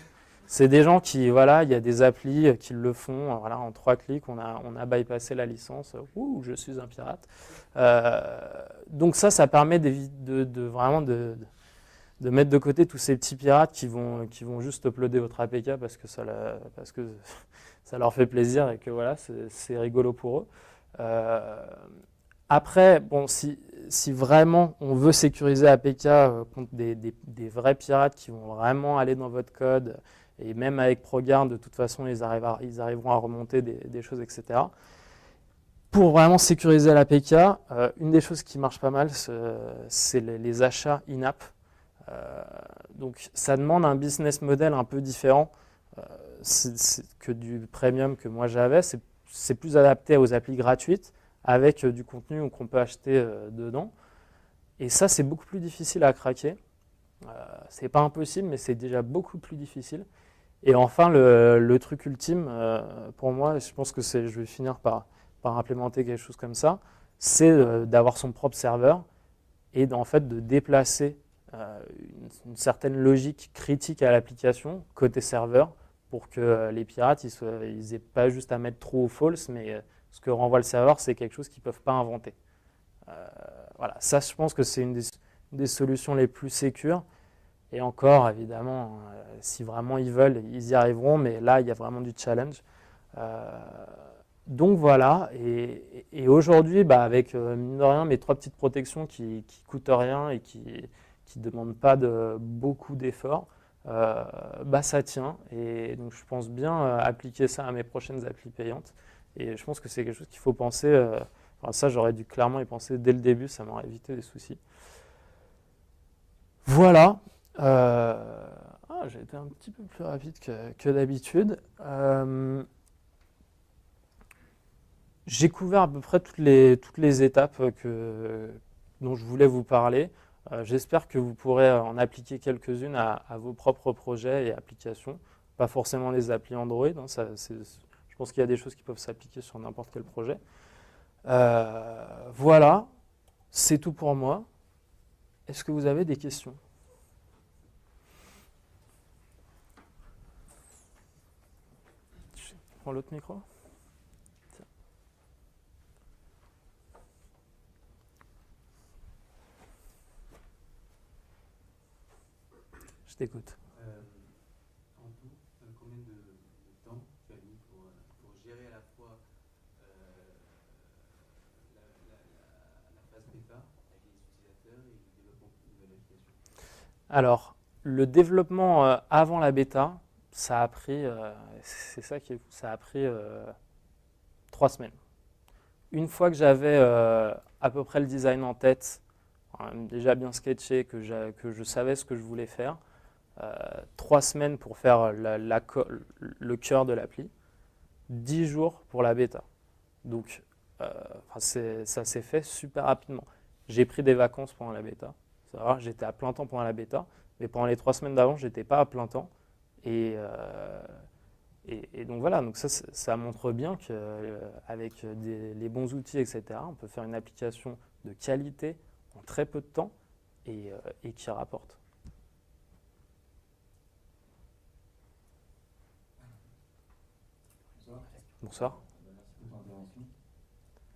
C'est des gens qui, voilà, il y a des applis qui le font, voilà, en 3 clics, on a bypassé la licence, ouh, je suis un pirate. Donc ça permet vraiment de mettre de côté tous ces petits pirates qui vont juste uploader votre APK parce que ça leur fait plaisir et que voilà, c'est rigolo pour eux. Après, bon, si vraiment on veut sécuriser APK contre des vrais pirates qui vont vraiment aller dans votre code, et même avec ProGuard, de toute façon, ils arriveront à remonter des choses, etc. Pour vraiment sécuriser l'APK, une des choses qui marche pas mal, c'est les achats in-app. Donc ça demande un business model un peu différent que du premium que moi j'avais. C'est plus adapté aux applis gratuites avec du contenu qu'on peut acheter dedans. Et ça, c'est beaucoup plus difficile à craquer. C'est pas impossible, mais c'est déjà beaucoup plus difficile. Et enfin, le truc ultime, pour moi, je pense que je vais finir par implémenter quelque chose comme ça, c'est d'avoir son propre serveur et en fait de déplacer une certaine logique critique à l'application côté serveur pour que les pirates ils aient pas juste à mettre true ou false, mais ce que renvoie le serveur, c'est quelque chose qu'ils ne peuvent pas inventer. Voilà, ça, je pense que c'est une des solutions les plus sécures. Et encore, évidemment, si vraiment ils veulent, ils y arriveront, mais là, il y a vraiment du challenge. Donc voilà, et aujourd'hui, avec mine de rien, mes 3 petites protections qui coûtent rien et qui ne demandent pas beaucoup d'efforts, ça tient. Et donc je pense bien appliquer ça à mes prochaines applis payantes. Et je pense que c'est quelque chose qu'il faut penser. Ça, j'aurais dû clairement y penser dès le début, ça m'aurait évité des soucis. Voilà. J'ai été un petit peu plus rapide que d'habitude. J'ai couvert à peu près toutes les étapes dont je voulais vous parler. J'espère que vous pourrez en appliquer quelques-unes à vos propres projets et applications. Pas forcément les applis Android. Je pense qu'il y a des choses qui peuvent s'appliquer sur n'importe quel projet. Voilà, c'est tout pour moi. Est-ce que vous avez des questions ? Je prends l'autre micro. Tiens. Je t'écoute. En tout, combien de temps tu as mis pour gérer à la fois la phase bêta avec les utilisateurs et le développement de nouvelles applications? Alors, le développement avant la bêta, ça a pris, c'est ça qui est fou, ça a pris 3 semaines. Une fois que j'avais à peu près le design en tête, déjà bien sketché, que je savais ce que je voulais faire, 3 semaines pour faire le cœur de l'appli, 10 jours pour la bêta. Donc, ça s'est fait super rapidement. J'ai pris des vacances pendant la bêta. C'est vrai, j'étais à plein temps pendant la bêta, mais pendant les 3 semaines d'avant, j'étais pas à plein temps. Et donc voilà, donc ça montre bien qu'avec les bons outils, etc., on peut faire une application de qualité en très peu de temps et qui rapporte. Bonsoir. Merci pour ton intervention.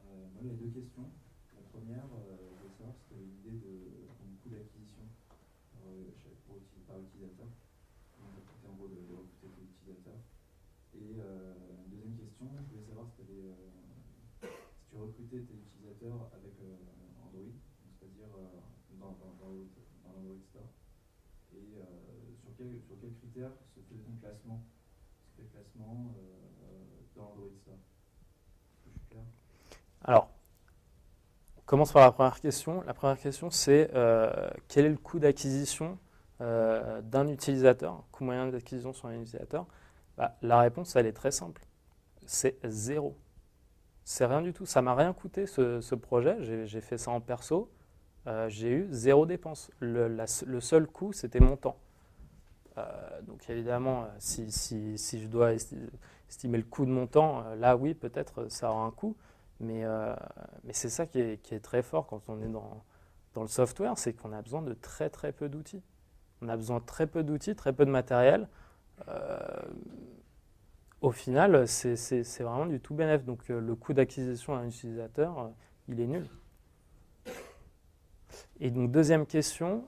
Moi, il y a deux questions. La première, je voulais savoir si tu avais une idée de ton coût d'acquisition par utilisateur. Comment ça coûtait en gros de recruter tes utilisateurs. Et une deuxième question, je voulais savoir si tu recrutais tes utilisateurs avec Android, donc c'est-à-dire dans l'Android Store. Et sur quels critères se faisait ton classement? C'était le classement dans l'Android Store. Est-ce que je suis clair? Alors, on commence par la première question. La première question, c'est quel est le coût d'acquisition d'un utilisateur, coût moyen d'acquisition sur un utilisateur? La réponse, elle est très simple. C'est 0. C'est rien du tout. Ça m'a rien coûté ce projet. J'ai fait ça en perso. J'ai eu 0 dépense. Le seul coût, c'était mon temps. Donc évidemment, si je dois estimer le coût de mon temps, là oui, peut-être ça aura un coût. Mais c'est ça qui est très fort quand on est dans le software, c'est qu'on a besoin de très très peu d'outils. On a besoin de très peu d'outils, très peu de matériel. Au final, c'est vraiment du tout bénéf. Donc le coût d'acquisition à un utilisateur, il est nul. Et donc deuxième question,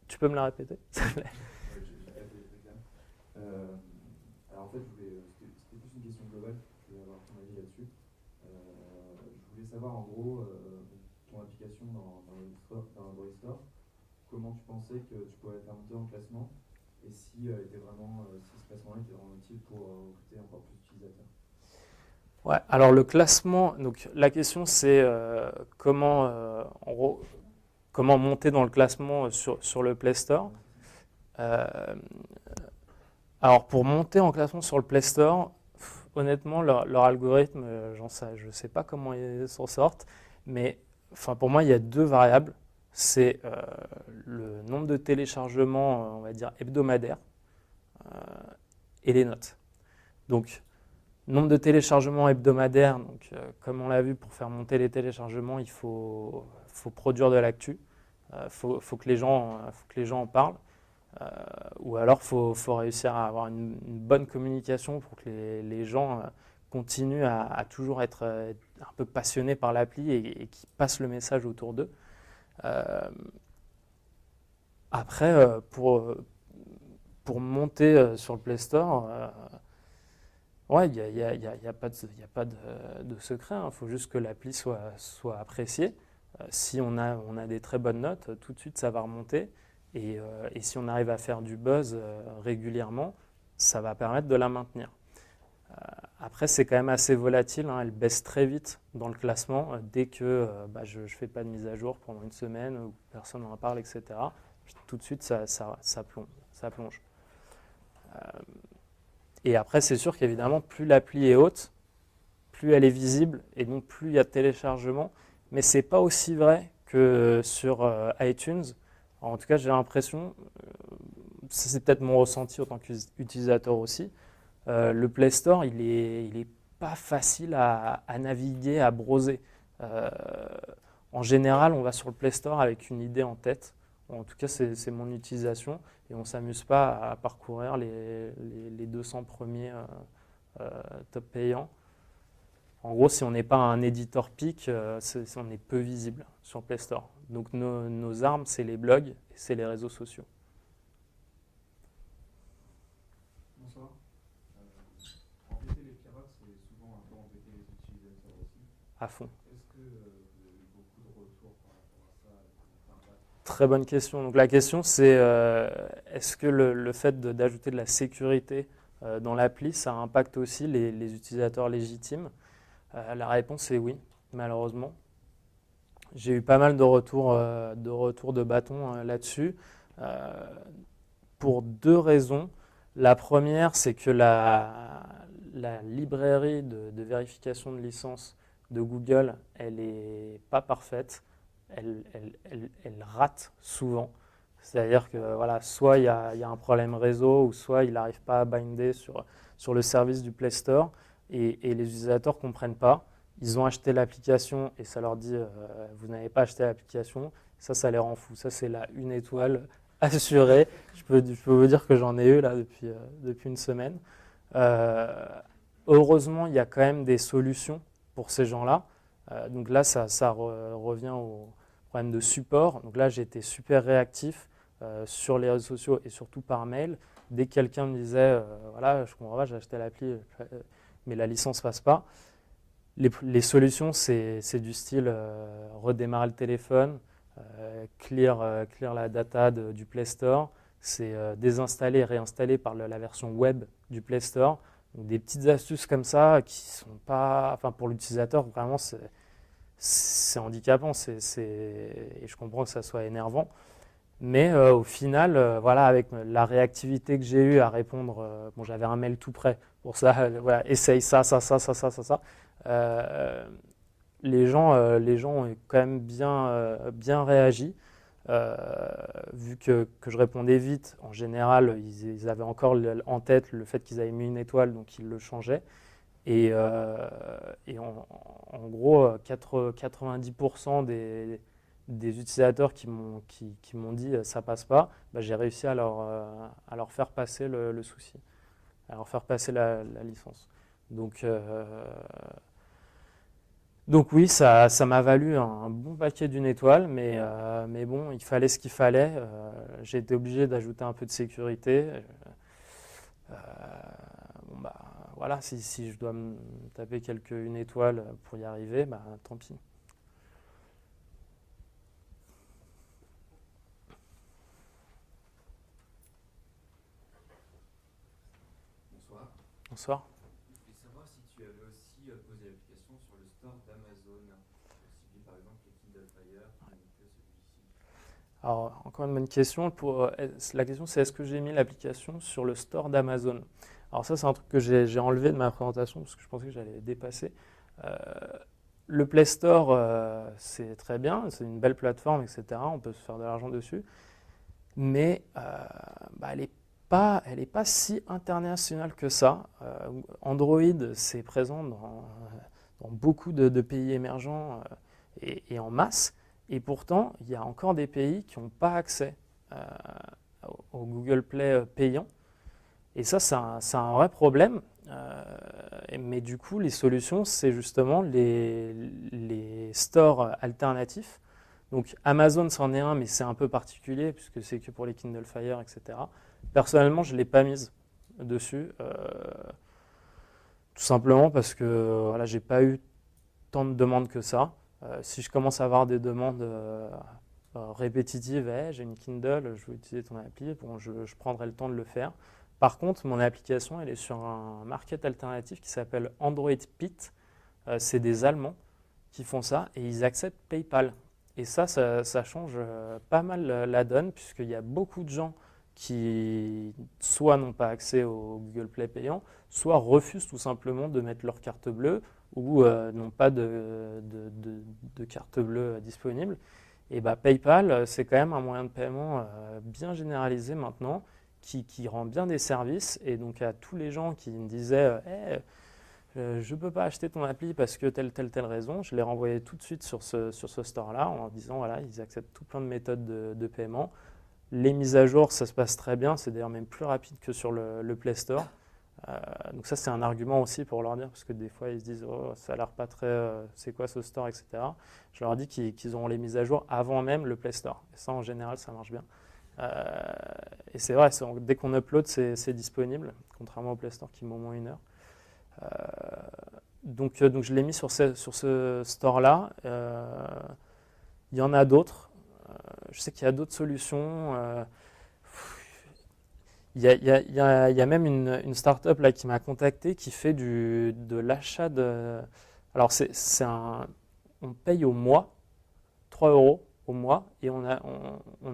tu peux me la répéter, s'il te plaît? Alors en fait, c'était plus une question globale, je voulais avoir ton avis là-dessus. Je voulais savoir en gros ton application dans l'Android Store, comment tu pensais que tu pouvais faire monter en classement et si ce classement-là était vraiment utile pour recruter encore plus d'utilisateurs. Ouais, alors le classement, donc la question c'est comment monter dans le classement sur le Play Store. Alors pour monter en classement sur le Play Store, honnêtement leur algorithme, je ne sais pas comment ils s'en sortent, mais pour moi il y a deux variables. C'est le nombre de téléchargements, on va dire hebdomadaires, et les notes. Donc nombre de téléchargements hebdomadaires, donc, comme on l'a vu, pour faire monter les téléchargements, il faut produire de l'actu. Faut que les gens en parlent. Ou alors, il faut réussir à avoir une bonne communication pour que les gens continuent à toujours être un peu passionnés par l'appli et qu'ils passent le message autour d'eux. Après, pour monter sur le Play Store, ouais, il n'y a pas de secret. Il faut juste que l'appli soit appréciée. Si on a des très bonnes notes, tout de suite ça va remonter. Et si on arrive à faire du buzz régulièrement, ça va permettre de la maintenir. Après, c'est quand même assez volatile. Elle baisse très vite dans le classement dès que je ne fais pas de mise à jour pendant une semaine ou personne n'en parle, etc. Tout de suite, ça plonge. Et après, c'est sûr qu'évidemment, plus l'appli est haute, plus elle est visible et donc plus il y a de téléchargements. Mais ce n'est pas aussi vrai que sur iTunes. Alors, en tout cas, j'ai l'impression, c'est peut-être mon ressenti en tant qu'utilisateur aussi, le Play Store, il est pas facile à naviguer, à browser. En général, on va sur le Play Store avec une idée en tête. En tout cas, c'est mon utilisation. Et on ne s'amuse pas à parcourir les 200 premiers top payants. En gros, si on n'est pas un éditeur PIC, on est peu visible sur Play Store. Donc nos armes, c'est les blogs et c'est les réseaux sociaux. Bonsoir. Embêter les pirates, c'est souvent un peu embêter les utilisateurs aussi. À fond. Est-ce que vous avez eu beaucoup de retours par rapport à ça? Très bonne question. Donc la question, c'est est-ce que le fait d'ajouter de la sécurité dans l'appli, ça impacte aussi les utilisateurs légitimes? La réponse est oui, malheureusement. J'ai eu pas mal de retours de bâton là-dessus, pour deux raisons. La première, c'est que la librairie de vérification de licence de Google, elle n'est pas parfaite, elle rate souvent. C'est-à-dire que voilà, soit il y a un problème réseau, ou soit il n'arrive pas à binder sur le service du Play Store, et les utilisateurs ne comprennent pas. Ils ont acheté l'application et ça leur dit vous n'avez pas acheté l'application. Ça les rend fous. Ça, c'est la 1 étoile assurée. Je peux vous dire que j'en ai eu là depuis une semaine. Heureusement, il y a quand même des solutions pour ces gens-là. Donc là, ça revient au problème de support. Donc là, j'ai été super réactif sur les réseaux sociaux et surtout par mail. Dès que quelqu'un me disait, voilà, je comprends pas, j'ai acheté l'appli, mais la licence passe pas. Les solutions, c'est du style redémarrer le téléphone, clear la data du Play Store, c'est désinstaller et réinstaller par la version web du Play Store. Donc des petites astuces comme ça qui sont pas, enfin pour l'utilisateur vraiment c'est handicapant, et je comprends que ça soit énervant. Mais au final, voilà, avec la réactivité que j'ai eue à répondre, bon, j'avais un mail tout prêt pour ça, voilà, essaye ça. Les gens ont quand même bien réagi. Vu que je répondais vite, en général, ils avaient encore en tête le fait qu'ils avaient mis une étoile, donc ils le changeaient. Et en gros, 90% des utilisateurs qui m'ont dit ça passe pas, bah, j'ai réussi à leur faire passer le souci, à leur faire passer la licence. Donc oui, ça m'a valu un bon paquet d'une étoile, mais bon, il fallait ce qu'il fallait. J'ai été obligé d'ajouter un peu de sécurité. Euh, bon bah voilà, si je dois me taper une étoile pour y arriver, bah tant pis. Bonsoir. Bonsoir. Je voulais savoir si tu avais aussi posé l'application sur le store d'Amazon, aussi par exemple les Kindle Fire, qui n'est que celui-ci. Alors, encore une bonne question. La question, c'est est-ce que j'ai mis l'application sur le store d'Amazon? Alors ça, c'est un truc que j'ai enlevé de ma présentation parce que je pensais que j'allais dépasser. Le Play Store, c'est très bien, c'est une belle plateforme, etc. On peut se faire de l'argent dessus. Mais bah, elle n'est pas si internationale que ça. Android, c'est présent dans beaucoup de pays émergents et en masse. Et pourtant, il y a encore des pays qui n'ont pas accès au Google Play payant. Et ça, c'est un vrai problème. Mais du coup, les solutions, c'est justement les stores alternatifs. Donc Amazon, c'en est un, mais c'est un peu particulier puisque c'est que pour les Kindle Fire, etc. Personnellement, je ne l'ai pas mise dessus. Tout simplement parce que voilà, j'ai pas eu tant de demandes que ça. Si je commence à avoir des demandes répétitives, hey, j'ai une Kindle, je veux utiliser ton appli, bon, je prendrai le temps de le faire. Par contre, mon application, elle est sur un market alternatif qui s'appelle Android Pit. C'est des Allemands qui font ça et ils acceptent PayPal. Et ça change pas mal la donne puisqu'il y a beaucoup de gens qui soit n'ont pas accès au Google Play payant, soit refusent tout simplement de mettre leur carte bleue ou n'ont pas de carte bleue disponible. Et bah, PayPal, c'est quand même un moyen de paiement bien généralisé maintenant qui rend bien des services. Et donc à tous les gens qui me disaient hey, je ne peux pas acheter ton appli parce que telle raison, je les renvoyais tout de suite sur ce store-là en leur disant voilà, ils acceptent tout plein de méthodes de paiement. Les mises à jour, ça se passe très bien, c'est d'ailleurs même plus rapide que sur le Play Store. Donc ça, c'est un argument aussi pour leur dire, parce que des fois, ils se disent oh, ça a l'air pas très, c'est quoi ce store, etc. Je leur dis qu'ils auront les mises à jour avant même le Play Store. Et ça, en général, ça marche bien. Et c'est vrai, dès qu'on upload, c'est disponible, contrairement au Play Store qui met au moins 1 heure. Donc je l'ai mis sur ce store-là. Il y en a d'autres. Je sais qu'il y a d'autres solutions. Il y a même une start-up là, qui m'a contacté qui fait de l'achat de... Alors on paye au mois, 3 € au mois, et on a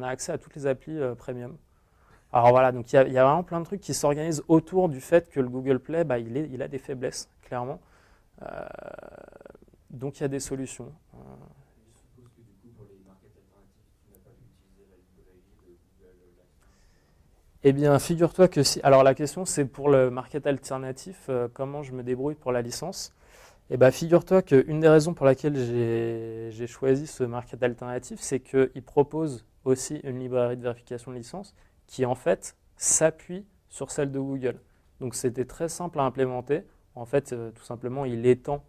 accès à toutes les applis premium. Alors voilà, donc il y a vraiment plein de trucs qui s'organisent autour du fait que le Google Play, bah, il a des faiblesses, clairement. Donc il y a des solutions. Je suppose que du coup, pour les markets alternatifs, tu n'as pas pu utiliser la librairie de Google License. Eh bien, figure-toi que si... Alors la question, c'est pour le market alternatif, comment je me débrouille pour la licence. Eh bien, figure-toi qu'une des raisons pour laquelle j'ai choisi ce market alternatif, c'est qu'il propose aussi une librairie de vérification de licence qui, en fait, s'appuie sur celle de Google. Donc c'était très simple à implémenter. En fait, tout simplement, il étend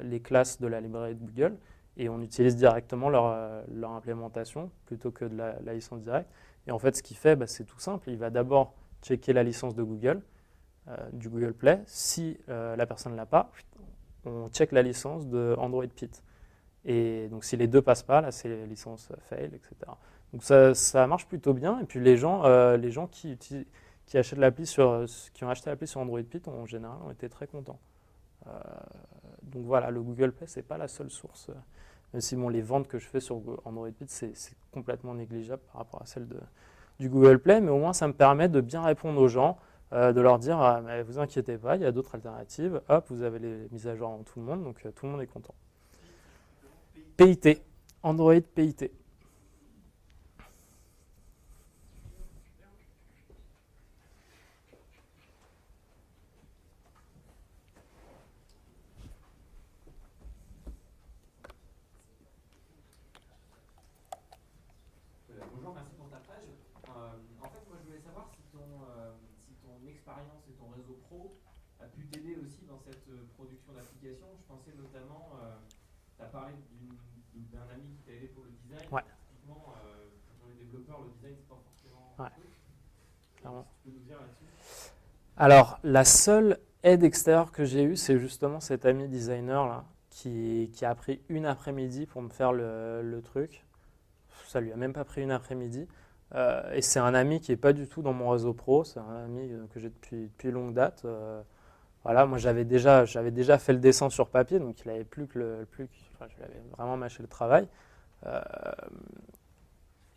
les classes de la librairie de Google et on utilise directement leur implémentation plutôt que de la licence directe. Et en fait, ce qu'il fait, c'est tout simple. Il va d'abord checker la licence de Google, du Google Play. Si la personne ne l'a pas, on check la licence de Android Pit. Et donc si les deux passent pas, là c'est licence fail, etc. Donc ça marche plutôt bien. Et puis les gens qui achètent l'appli qui ont acheté l'appli sur Android Pit en général ont été très contents. Donc voilà, le Google Play c'est pas la seule source. Même si les ventes que je fais sur Android Pit c'est complètement négligeable par rapport à celle du Google Play, mais au moins ça me permet de bien répondre aux gens, de leur dire mais vous inquiétez pas, il y a d'autres alternatives. Hop, vous avez les mises à jour avant tout le monde, donc tout le monde est content. PIT, Android PIT. Bonjour, merci pour ta page. En fait, moi je voulais savoir si ton expérience et ton réseau pro a pu t'aider aussi dans cette production d'applications. Je pensais notamment, tu as parlé d'un ami qui t'a aidé pour le design. Ouais. Typiquement, quand on est développeur, le design c'est pas forcément Ouais. un truc. Clairement. Tu peux nous dire là-dessus? Alors, la seule aide extérieure que j'ai eue, c'est justement cet ami designer là, qui a pris une après-midi pour me faire le truc. Ça lui a même pas pris une après-midi. Et c'est un ami qui n'est pas du tout dans mon réseau pro, c'est un ami que j'ai depuis longue date. Voilà, moi j'avais déjà fait le dessin sur papier, donc il n'avait je lui avais vraiment mâché le travail.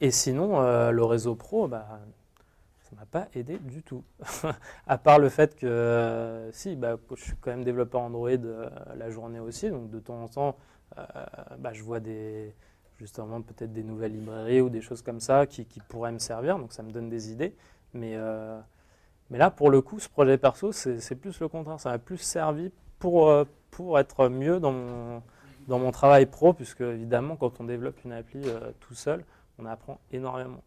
Et sinon, le réseau pro, ça m'a pas aidé du tout. À part le fait que, je suis quand même développeur Android la journée aussi, donc de temps en temps, je vois justement peut-être des nouvelles librairies ou des choses comme ça qui pourraient me servir, donc ça me donne des idées. Mais là, pour le coup, ce projet perso, c'est plus le contraire. Ça m'a plus servi pour être mieux dans mon travail pro, puisque évidemment, quand on développe une appli tout seul, on apprend énormément.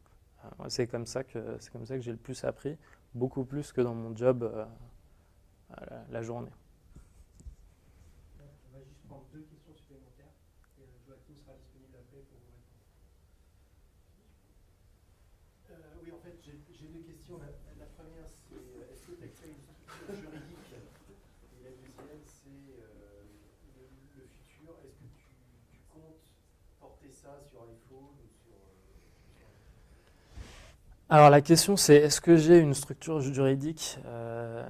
C'est comme ça que j'ai le plus appris, beaucoup plus que dans mon job la journée. On va juste prendre 2 questions supplémentaires et Joachim sera disponible après pour vous répondre. Oui, en fait, j'ai 2 questions. La première, c'est est-ce que tu as créé une structure juridique? Et la deuxième, c'est le futur. Est-ce que tu comptes porter ça sur iPhone ou sur... Alors la question c'est, est-ce que j'ai une structure juridique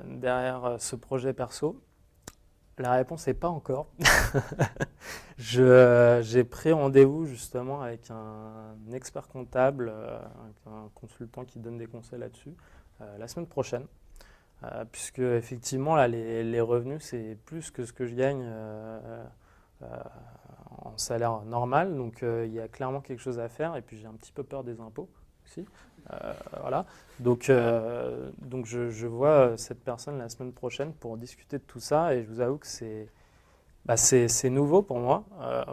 derrière ce projet perso? La réponse est pas encore. J'ai pris rendez-vous justement avec un expert comptable, un consultant qui donne des conseils là-dessus, la semaine prochaine. Puisque effectivement là les revenus c'est plus que ce que je gagne en salaire normal, donc il y a clairement quelque chose à faire et puis j'ai un petit peu peur des impôts aussi. Voilà. Donc je vois cette personne la semaine prochaine pour discuter de tout ça et je vous avoue que c'est nouveau pour moi.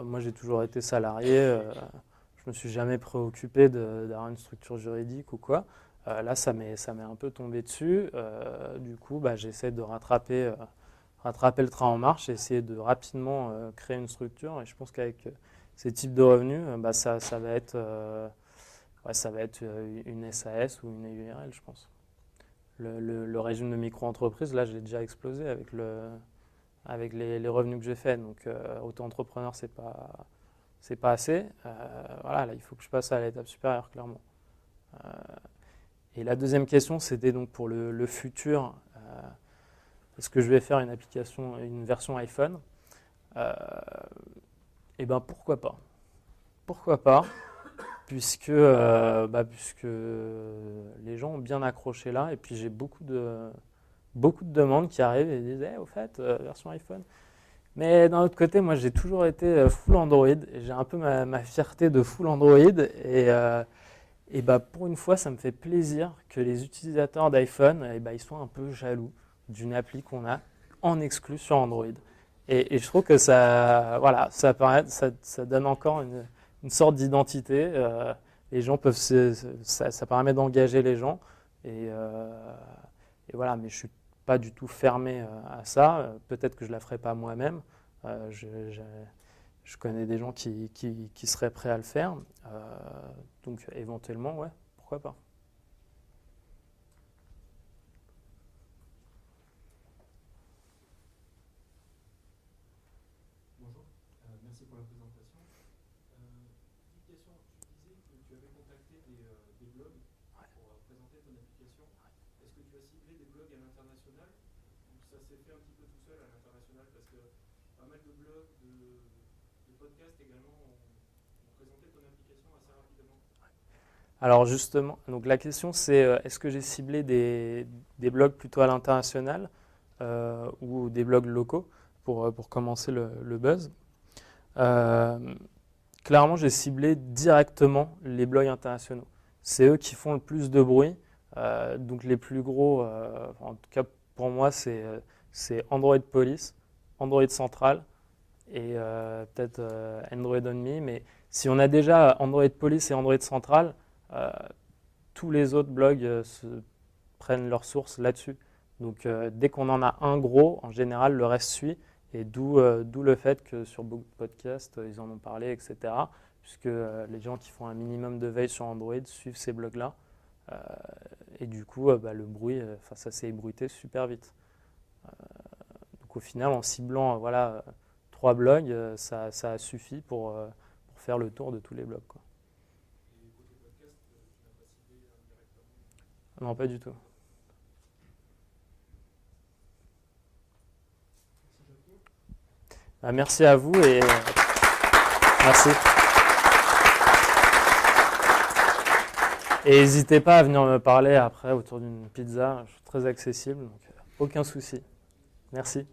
Moi j'ai toujours été salarié, je me suis jamais préoccupé d'avoir une structure juridique ou quoi. Là ça m'est un peu tombé dessus. Du coup j'essaie de rattraper le train en marche et essayer de rapidement créer une structure et je pense qu'avec ces types de revenus ça va être ça va être une SAS ou une URL, je pense. Le régime de micro-entreprise, là, je l'ai déjà explosé avec les revenus que j'ai faits. Donc, auto-entrepreneur, c'est pas assez. Voilà, là, il faut que je passe à l'étape supérieure, clairement. Et la deuxième question, c'était donc pour le futur. Est-ce que je vais faire une version iPhone? Eh bien, pourquoi pas? Pourquoi pas? Puisque les gens ont bien accroché là, et puis j'ai beaucoup de demandes qui arrivent et disent au fait, version iPhone. Mais d'un autre côté, moi j'ai toujours été full Android, et j'ai un peu ma fierté de full Android, et pour une fois, ça me fait plaisir que les utilisateurs d'iPhone, ils soient un peu jaloux d'une appli qu'on a en exclu sur Android. Et je trouve que ça donne encore une sorte d'identité. Les gens peuvent ça permet d'engager les gens et voilà, mais je suis pas du tout fermé à ça. Peut-être que je la ferai pas moi-même. Je connais des gens qui seraient prêts à le faire. Donc éventuellement, ouais, pourquoi pas. Bonjour, merci pour la présentation. Petite question, tu disais que tu avais contacté des blogs pour présenter ton application. Est-ce que tu as ciblé des blogs à l'international ou ça s'est fait un petit peu tout seul à l'international? Parce que pas mal de blogs, de podcasts également ont présenté ton application assez rapidement. Alors justement, donc la question c'est est-ce que j'ai ciblé des blogs plutôt à l'international ou des blogs locaux pour commencer le buzz. Clairement, j'ai ciblé directement les blogs internationaux. C'est eux qui font le plus de bruit. Donc les plus gros, en tout cas pour moi, c'est Android Police, Android Central et peut-être Android On Me. Mais si on a déjà Android Police et Android Central, tous les autres blogs prennent leur source là-dessus. Donc dès qu'on en a un gros, en général, le reste suit. Et d'où le fait que sur beaucoup de podcasts, ils en ont parlé, etc. Puisque les gens qui font un minimum de veille sur Android suivent ces blogs-là. Et du coup, le bruit, ça s'est ébruité super vite. Donc au final, en ciblant 3 blogs, ça a suffi pour faire le tour de tous les blogs, quoi. Et côté podcast, tu n'as pas ciblé directement? Non, pas du tout. Merci à vous et merci. Et n'hésitez pas à venir me parler après autour d'une pizza, je suis très accessible, donc aucun souci. Merci.